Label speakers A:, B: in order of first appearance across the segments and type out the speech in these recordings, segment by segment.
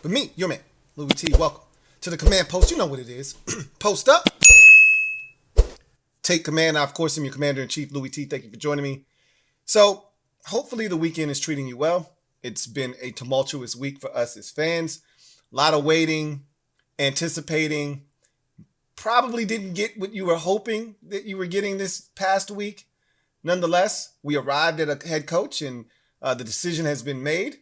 A: with me, your man, Louie T. Welcome to the command post. You know what it is. Post up. Take command. I, of course, am your commander-in-chief, Louie T. Thank you for joining me. So, hopefully the weekend is treating you well. It's been a tumultuous week for us as fans. A lot of waiting, anticipating. Probably didn't get what you were hoping that you were getting this past week. Nonetheless, we arrived at a head coach and the decision has been made.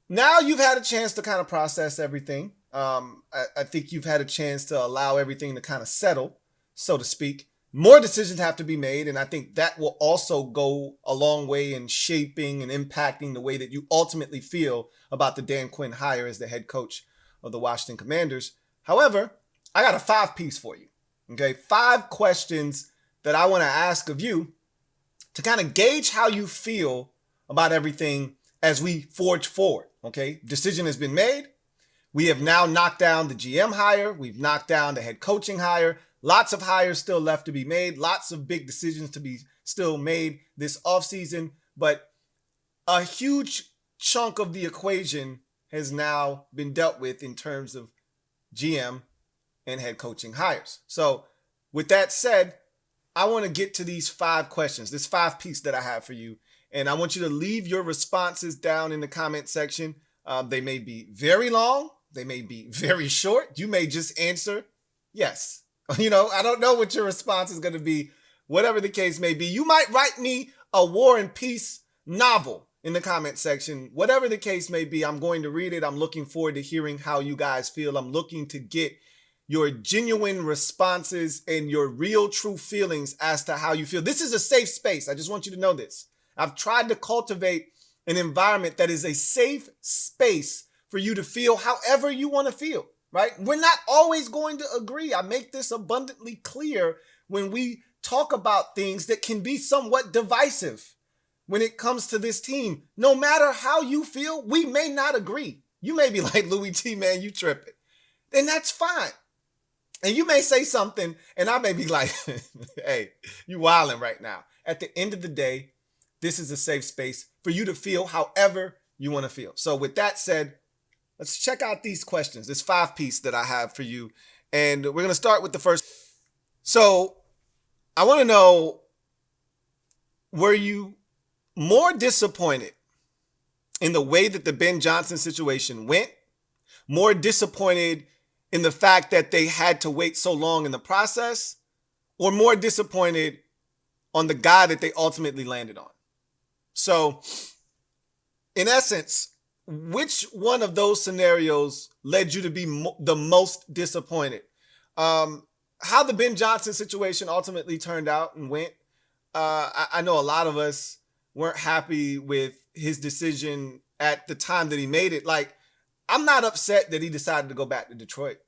A: Now you've had a chance to kind of process everything. I think you've had a chance to allow everything to kind of settle, so to speak. More decisions have to be made, and I think that will also go a long way in shaping and impacting the way that you ultimately feel about the Dan Quinn hire as the head coach of the Washington Commanders. However, I got a 5-piece for you, okay? 5 questions that I want to ask of you to kind of gauge how you feel about everything as we forge forward, okay? Decision has been made. We have now knocked down the GM hire. We've knocked down the head coaching hire. Lots of hires still left to be made. Lots of big decisions to be still made this offseason. But a huge chunk of the equation has now been dealt with in terms of GM and head coaching hires. So with that said, I want to get to these 5 questions, this 5-piece that I have for you. And I want you to leave your responses down in the comment section. They may be very long. They may be very short. You may just answer yes. You know, I don't know what your response is going to be. Whatever the case may be, you might write me a War and Peace novel in the comment section. Whatever the case may be, I'm going to read it. I'm looking forward to hearing how you guys feel. I'm looking to get your genuine responses and your real true feelings as to how you feel. This is a safe space. I just want you to know this. I've tried to cultivate an environment that is a safe space for you to feel however you want to feel, right? We're not always going to agree. I make this abundantly clear when we talk about things that can be somewhat divisive when it comes to this team. No matter how you feel, we may not agree. You may be like, Louie T, man, you tripping. And that's fine. And you may say something and I may be like, hey, you wilding right now. At the end of the day, this is a safe space for you to feel however you want to feel. So with that said, let's check out these questions, this 5-piece that I have for you. And we're going to start with the first. So I want to know, were you more disappointed in the way that the Ben Johnson situation went? More disappointed in the fact that they had to wait so long in the process? Or more disappointed on the guy that they ultimately landed on? So, in essence, which one of those scenarios led you to be the most disappointed? How the Ben Johnson situation ultimately turned out and went. I know a lot of us weren't happy with his decision at the time that he made it. Like, I'm not upset that he decided to go back to Detroit.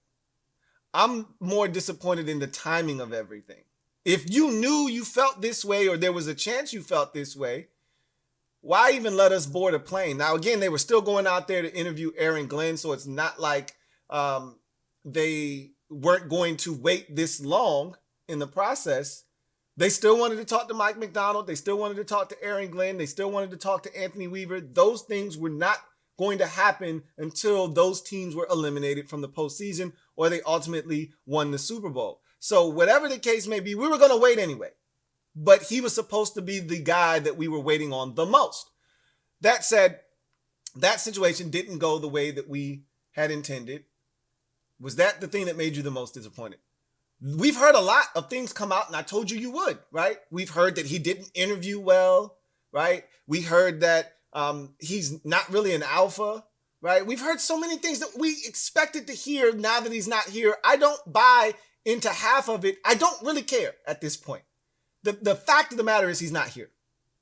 A: I'm more disappointed in the timing of everything. If you knew you felt this way or there was a chance you felt this way, why even let us board a plane? Now, again, they were still going out there to interview Aaron Glenn, so it's not like they weren't going to wait this long in the process. They still wanted to talk to Mike McDonald. They still wanted to talk to Aaron Glenn. They still wanted to talk to Anthony Weaver. Those things were not going to happen until those teams were eliminated from the postseason or they ultimately won the Super Bowl. So whatever the case may be, we were going to wait anyway. But he was supposed to be the guy that we were waiting on the most. That said, that situation didn't go the way that we had intended. Was that the thing that made you the most disappointed? We've heard a lot of things come out, and I told you would, right? We've heard that he didn't interview well, right? We heard that he's not really an alpha, right? We've heard so many things that we expected to hear now that he's not here. I don't buy into half of it. I don't really care at this point. The fact of the matter is he's not here.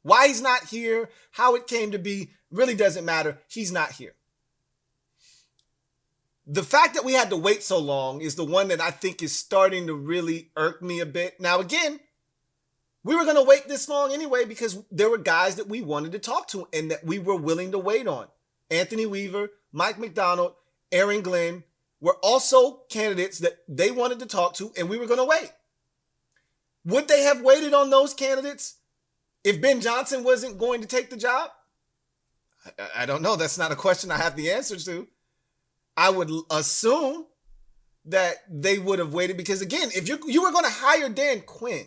A: Why he's not here, how it came to be, really doesn't matter. He's not here. The fact that we had to wait so long is the one that I think is starting to really irk me a bit. Now, again, we were going to wait this long anyway because there were guys that we wanted to talk to and that we were willing to wait on. Anthony Weaver, Mike McDonald, Aaron Glenn were also candidates that they wanted to talk to, and we were going to wait. Would they have waited on those candidates if Ben Johnson wasn't going to take the job? I don't know. That's not a question I have the answer to. I would assume that they would have waited because, again, if you were going to hire Dan Quinn,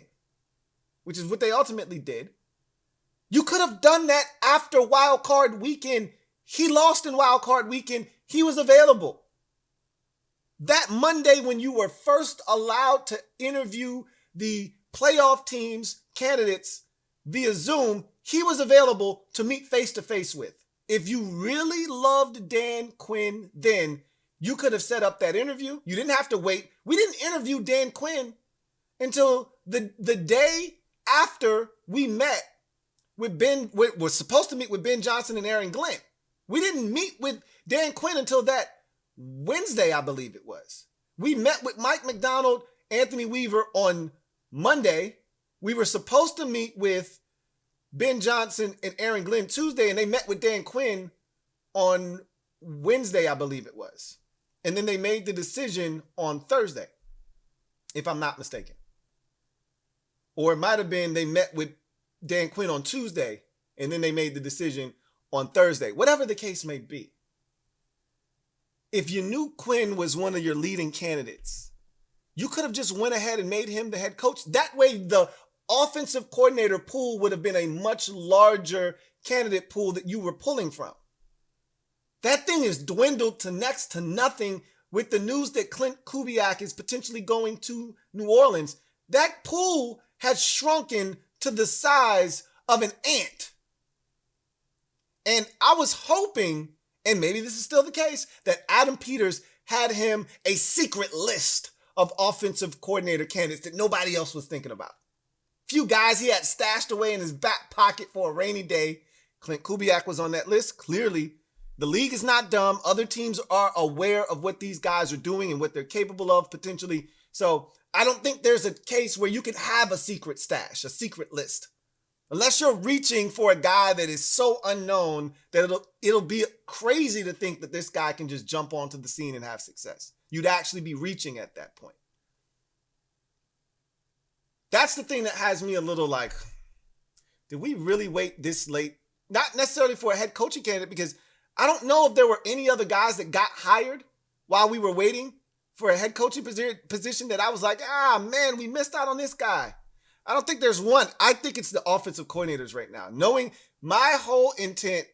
A: which is what they ultimately did, you could have done that after Wild Card Weekend. He lost in Wild Card Weekend. He was available. That Monday when you were first allowed to interview the playoff teams, candidates via Zoom, he was available to meet face-to-face with. If you really loved Dan Quinn then, you could have set up that interview. You didn't have to wait. We didn't interview Dan Quinn until the day after we met with Ben, was supposed to meet with Ben Johnson and Aaron Glenn. We didn't meet with Dan Quinn until that Wednesday, I believe it was. We met with Mike McDonald, Anthony Weaver on Monday. We were supposed to meet with Ben Johnson and Aaron Glenn Tuesday, and they met with Dan Quinn on Wednesday, I believe it was. And then they made the decision on Thursday, if I'm not mistaken. Or it might have been they met with Dan Quinn on Tuesday, and then they made the decision on Thursday. Whatever the case may be. If you knew Quinn was one of your leading candidates, you could have just went ahead and made him the head coach. That way, the offensive coordinator pool would have been a much larger candidate pool that you were pulling from. That thing is dwindled to next to nothing with the news that Clint Kubiak is potentially going to New Orleans. That pool has shrunken to the size of an ant. And I was hoping, and maybe this is still the case, that Adam Peters had him a secret list of offensive coordinator candidates that nobody else was thinking about. Few guys he had stashed away in his back pocket for a rainy day. Clint Kubiak was on that list. Clearly, the league is not dumb. Other teams are aware of what these guys are doing and what they're capable of potentially. So I don't think there's a case where you can have a secret stash, a secret list. Unless you're reaching for a guy that is so unknown that it'll be crazy to think that this guy can just jump onto the scene and have success. You'd actually be reaching at that point. That's the thing that has me a little like, did we really wait this late? Not necessarily for a head coaching candidate, because I don't know if there were any other guys that got hired while we were waiting for a head coaching position that I was like, man, we missed out on this guy. I don't think there's one. I think it's the offensive coordinators right now. Knowing my whole intent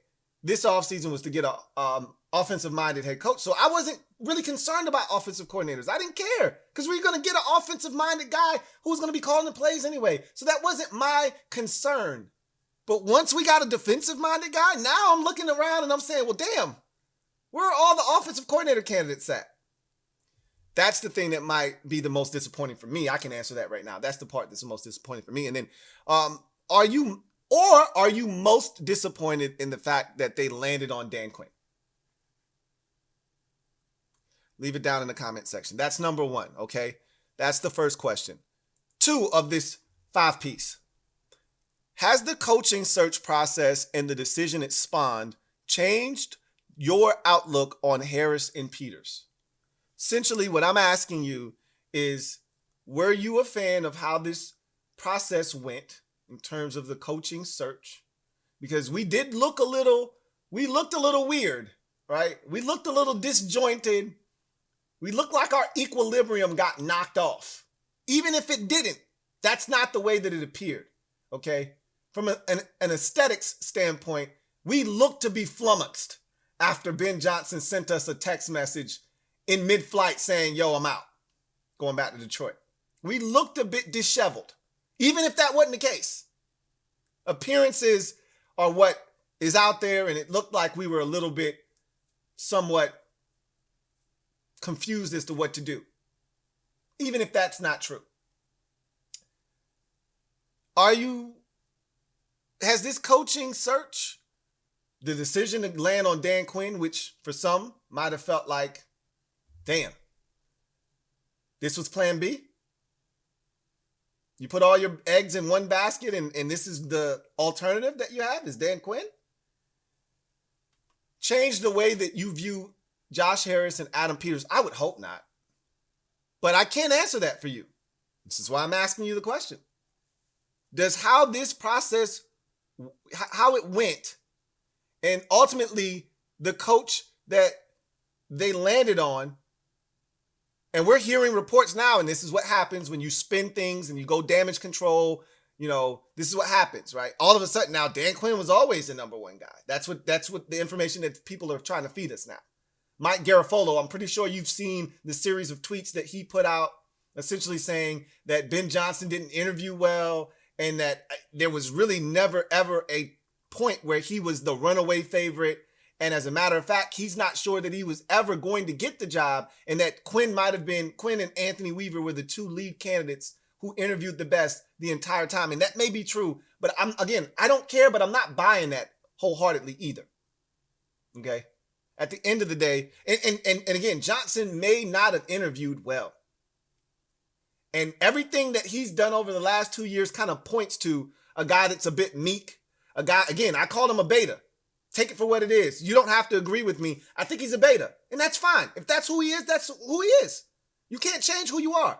A: this offseason was to get a offensive-minded head coach. So I wasn't really concerned about offensive coordinators. I didn't care because we were going to get an offensive-minded guy who was going to be calling the plays anyway. So that wasn't my concern. But once we got a defensive-minded guy, now I'm looking around and I'm saying, well, damn, where are all the offensive coordinator candidates at? That's the thing that might be the most disappointing for me. I can answer that right now. That's the part that's the most disappointing for me. And then, are you most disappointed in the fact that they landed on Dan Quinn? Leave it down in the comment section. That's number one, okay? That's the first question. 2 of this 5-piece. Has the coaching search process and the decision it spawned changed your outlook on Harris and Peters? Essentially, what I'm asking you is, were you a fan of how this process went in terms of the coaching search? Because we looked a little weird, right? We looked a little disjointed. We looked like our equilibrium got knocked off. Even if it didn't, that's not the way that it appeared, okay? From an aesthetics standpoint, we looked to be flummoxed after Ben Johnson sent us a text message in mid-flight saying, yo, I'm out, going back to Detroit. We looked a bit disheveled, even if that wasn't the case. Appearances are what is out there, and it looked like we were a little bit somewhat confused as to what to do, even if that's not true. Has this coaching search, the decision to land on Dan Quinn, which for some might have felt like, damn, this was plan B? You put all your eggs in one basket and this is the alternative that you have is Dan Quinn? Change the way that you view Josh Harris and Adam Peters? I would hope not. But I can't answer that for you. This is why I'm asking you the question. Does how this process, how it went, and ultimately the coach that they landed on. And we're hearing reports now, and this is what happens when you spin things and you go damage control. This is what happens, right? All of a sudden now, Dan Quinn was always the number one guy. That's what the information that people are trying to feed us now. Mike Garafolo, I'm pretty sure you've seen the series of tweets that he put out, essentially saying that Ben Johnson didn't interview well, and that there was really never, ever a point where he was the runaway favorite. And as a matter of fact, he's not sure that he was ever going to get the job, and that Quinn and Anthony Weaver were the two lead candidates who interviewed the best the entire time. And that may be true, but I don't care, but I'm not buying that wholeheartedly either. Okay. At the end of the day, and again, Johnson may not have interviewed well. And everything that he's done over the last 2 years kind of points to a guy that's a bit meek. A guy, again, I called him a beta. Take it for what it is. You don't have to agree with me. I think he's a beta, and that's fine. If that's who he is, that's who he is. You can't change who you are.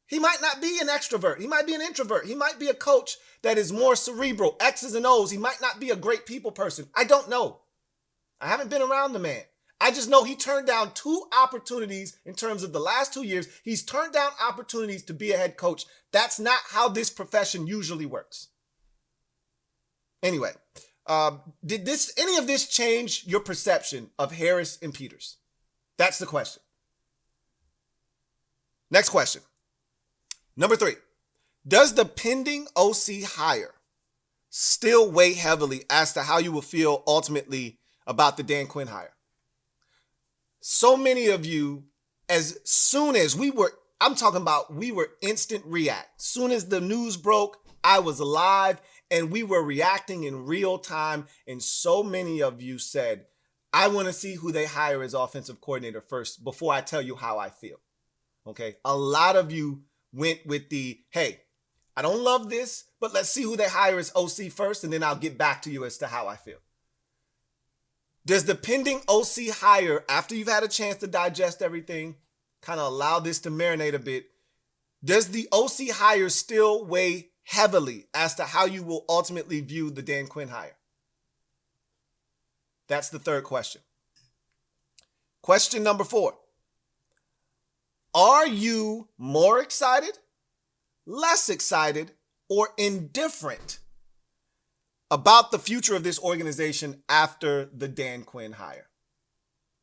A: He might not be an extrovert. He might be an introvert. He might be a coach that is more cerebral, X's and O's. He might not be a great people person. I don't know. I haven't been around the man. I just know he turned down 2 opportunities in terms of the last 2 years. He's turned down opportunities to be a head coach. That's not how this profession usually works. Anyway, did any of this change your perception of Harris and Peters? That's the question. Next question. Number 3. Does the pending OC hire still weigh heavily as to how you will feel ultimately about the Dan Quinn hire? So many of you, as soon as we were instant react. Soon as the news broke, I was live and we were reacting in real time. And so many of you said, I want to see who they hire as offensive coordinator first before I tell you how I feel. Okay. A lot of you went with hey, I don't love this, but let's see who they hire as OC first, and then I'll get back to you as to how I feel. Does the pending OC hire, after you've had a chance to digest everything, kind of allow this to marinate a bit, does the OC hire still weigh heavily as to how you will ultimately view the Dan Quinn hire? That's the third question. Question number 4. Are you more excited, less excited, or indifferent about the future of this organization after the Dan Quinn hire?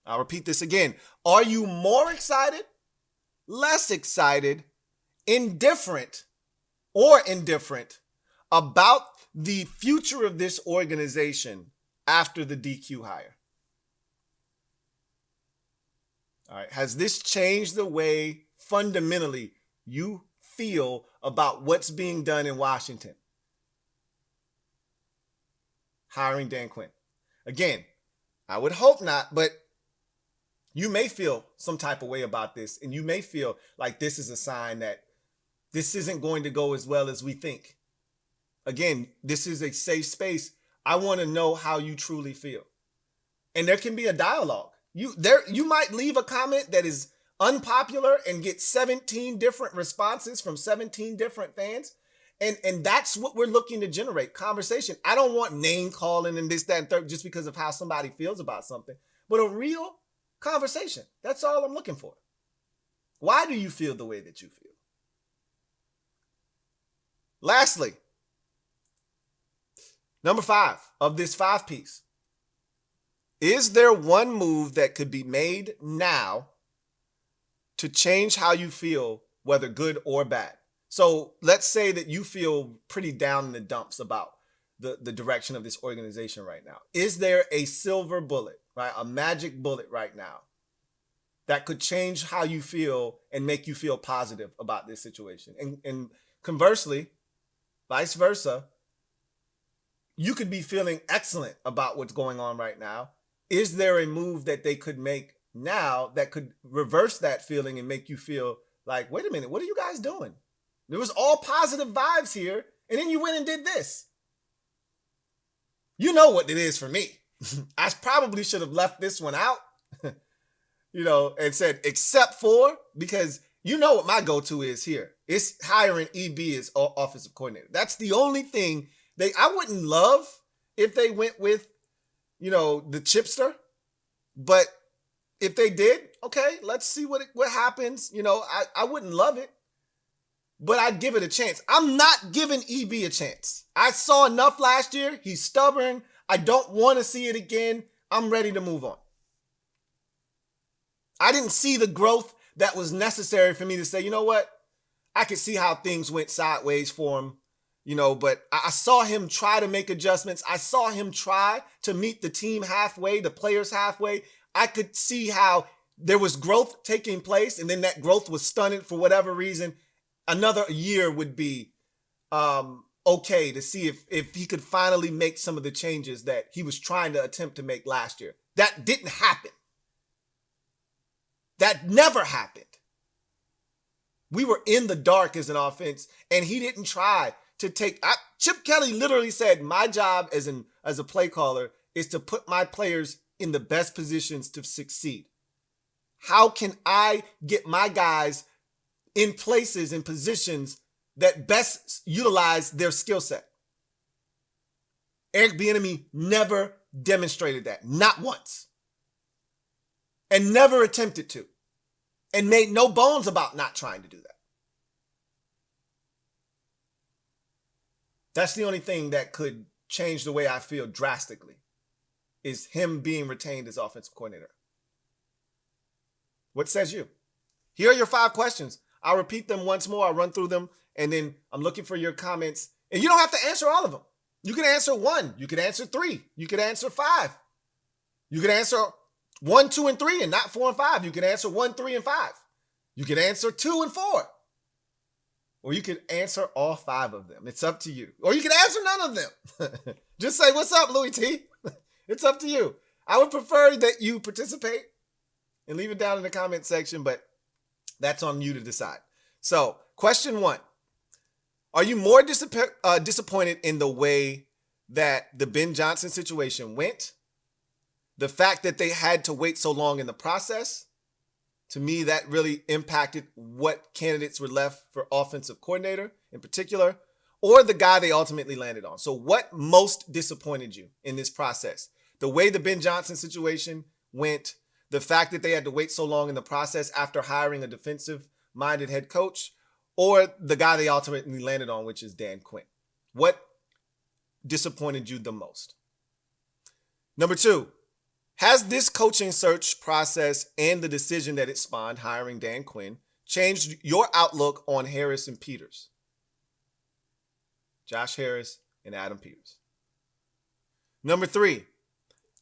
A: I'll repeat this again. Are you more excited, less excited, indifferent, or indifferent about the future of this organization after the DQ hire? All right. Has this changed the way fundamentally you feel about what's being done in Washington? Hiring Dan Quinn. Again, I would hope not, but you may feel some type of way about this, and you may feel like this is a sign that this isn't going to go as well as we think. Again, this is a safe space. I want to know how you truly feel. And there can be a dialogue. You might leave a comment that is unpopular and get 17 different responses from 17 different fans. And that's what we're looking to generate, conversation. I don't want name calling and this, that, and third just because of how somebody feels about something, but a real conversation. That's all I'm looking for. Why do you feel the way that you feel? Lastly, number 5 of this 5-piece. Is there one move that could be made now to change how you feel, whether good or bad? So let's say that you feel pretty down in the dumps about the direction of this organization right now. Is there a silver bullet, right? A magic bullet right now that could change how you feel and make you feel positive about this situation? And conversely, vice versa, you could be feeling excellent about what's going on right now. Is there a move that they could make now that could reverse that feeling and make you feel like, wait a minute, what are you guys doing? There was all positive vibes here, and then you went and did this. You know what it is for me. I probably should have left this one out, and said, except for, because you know what my go-to is here. It's hiring EB as offensive coordinator. That's the only thing I wouldn't love if they went with, the chipster, but If they did, okay, let's see what happens. I wouldn't love it, but I'd give it a chance. I'm not giving EB a chance. I saw enough last year. He's stubborn. I don't want to see it again. I'm ready to move on. I didn't see the growth that was necessary for me to say, you know what? I could see how things went sideways for him, but I saw him try to make adjustments. I saw him try to meet the team halfway, the players halfway. I could see how there was growth taking place, and then that growth was stunted for whatever reason. Another year would be okay to see if he could finally make some of the changes that he was trying to attempt to make last year. That didn't happen. That never happened. We were in the dark as an offense, and he didn't try to take. Chip Kelly literally said, my job as a play caller is to put my players in the best positions to succeed. How can I get my guys in places and positions that best utilize their skill set? Eric Bieniemy never demonstrated that, not once, and never attempted to, and made no bones about not trying to do that. That's the only thing that could change the way I feel drastically, is him being retained as offensive coordinator. What says you? Here are your 5 questions. I'll repeat them once more. I'll run through them, and then I'm looking for your comments. And you don't have to answer all of them. You can answer 1. You can answer 3. You can answer 5. You can answer 1, 2, and 3, and not 4 and 5. You can answer 1, 3, and 5. You can answer 2 and 4. Or you could answer all 5 of them. It's up to you. Or you can answer none of them. Just say, what's up, Louie T? It's up to you. I would prefer that you participate and leave it down in the comment section, but that's on you to decide. So, question 1. Are you more disappointed in the way that the Ben Johnson situation went? The fact that they had to wait so long in the process? To me, that really impacted what candidates were left for offensive coordinator in particular, or the guy they ultimately landed on. So what most disappointed you in this process? The way the Ben Johnson situation went, the fact that they had to wait so long in the process after hiring a defensive-minded head coach, or the guy they ultimately landed on, which is Dan Quinn. What disappointed you the most? Number 2, has this coaching search process and the decision that it spawned, hiring Dan Quinn, changed your outlook on Harris and Peters? Josh Harris and Adam Peters. Number 3,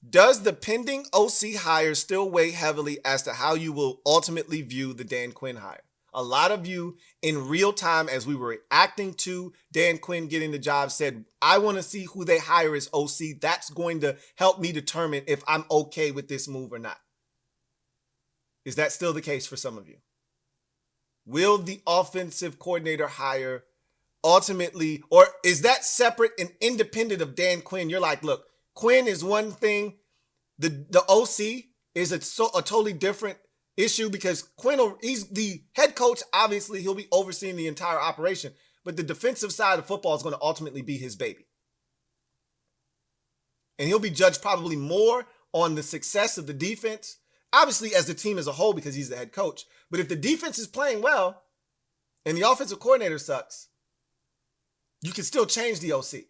A: does the pending OC hire still weigh heavily as to how you will ultimately view the Dan Quinn hire? A lot of you in real time, as we were reacting to Dan Quinn getting the job, said, I want to see who they hire as OC. That's going to help me determine if I'm okay with this move or not. Is that still the case for some of you? Will the offensive coordinator hire ultimately, or is that separate and independent of Dan Quinn? You're like, look, Quinn is one thing. The OC is a totally different issue, because Quinn, he's the head coach. Obviously, he'll be overseeing the entire operation, but the defensive side of football is going to ultimately be his baby. And he'll be judged probably more on the success of the defense, obviously as the team as a whole, because he's the head coach. But if the defense is playing well and the offensive coordinator sucks, you can still change the OC.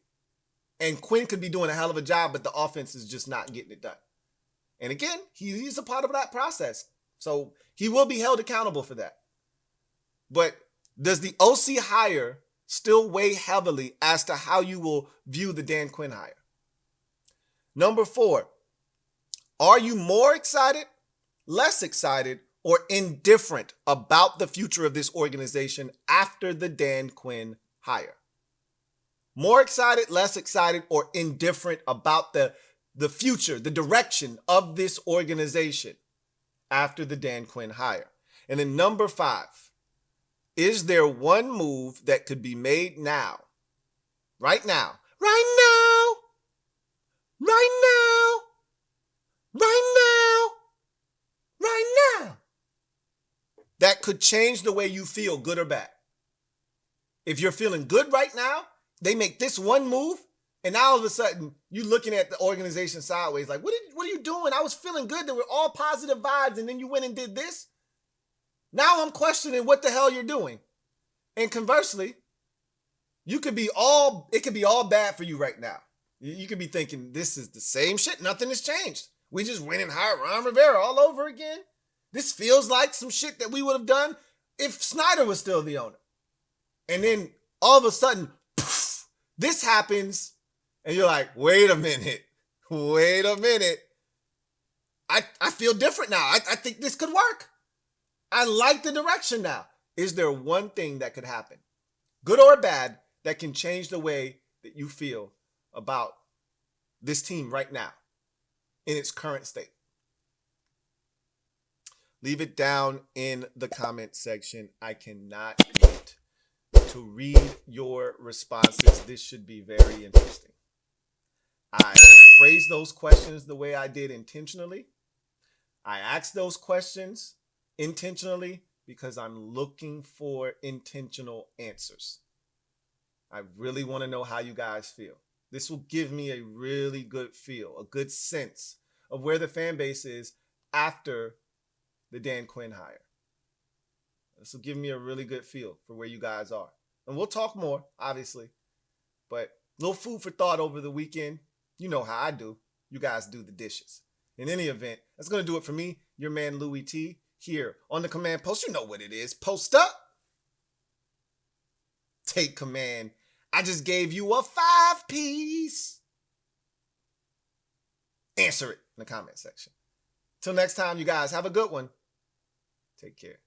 A: And Quinn could be doing a hell of a job, but the offense is just not getting it done. And again, he's a part of that process. So he will be held accountable for that. But does the OC hire still weigh heavily as to how you will view the Dan Quinn hire? Number 4, are you more excited, less excited, or indifferent about the future of this organization after the Dan Quinn hire? More excited, less excited, or indifferent about the future, the direction of this organization after the Dan Quinn hire? And then number 5, is there one move that could be made now, right now, that could change the way you feel, good or bad? If you're feeling good right now, they make this one move, and now all of a sudden you're looking at the organization sideways like, what are you doing? I was feeling good. There were all positive vibes, and then you went and did this. Now I'm questioning what the hell you're doing. And conversely, it could be all bad for you right now. You could be thinking, this is the same shit. Nothing has changed. We just went and hired Ron Rivera all over again. This feels like some shit that we would have done if Snyder was still the owner. And then all of a sudden, poof, this happens, and you're like, wait a minute. I feel different now. I think this could work. I like the direction now. Is there one thing that could happen, good or bad, that can change the way that you feel about this team right now in its current state? Leave it down in the comment section. I cannot wait to read your responses. This should be very interesting. I phrased those questions the way I did intentionally. I asked those questions intentionally because I'm looking for intentional answers. I really want to know how you guys feel. This will give me a really good feel, a good sense of where the fan base is after the Dan Quinn hire. This will give me a really good feel for where you guys are. And we'll talk more, obviously. But a little food for thought over the weekend. You know how I do. You guys do the dishes. In any event, that's going to do it for me, your man Louie T, here on the command post. You know what it is. Post up. Take command. I just gave you a 5-piece. Answer it in the comment section. Till next time, you guys have a good one. Take care.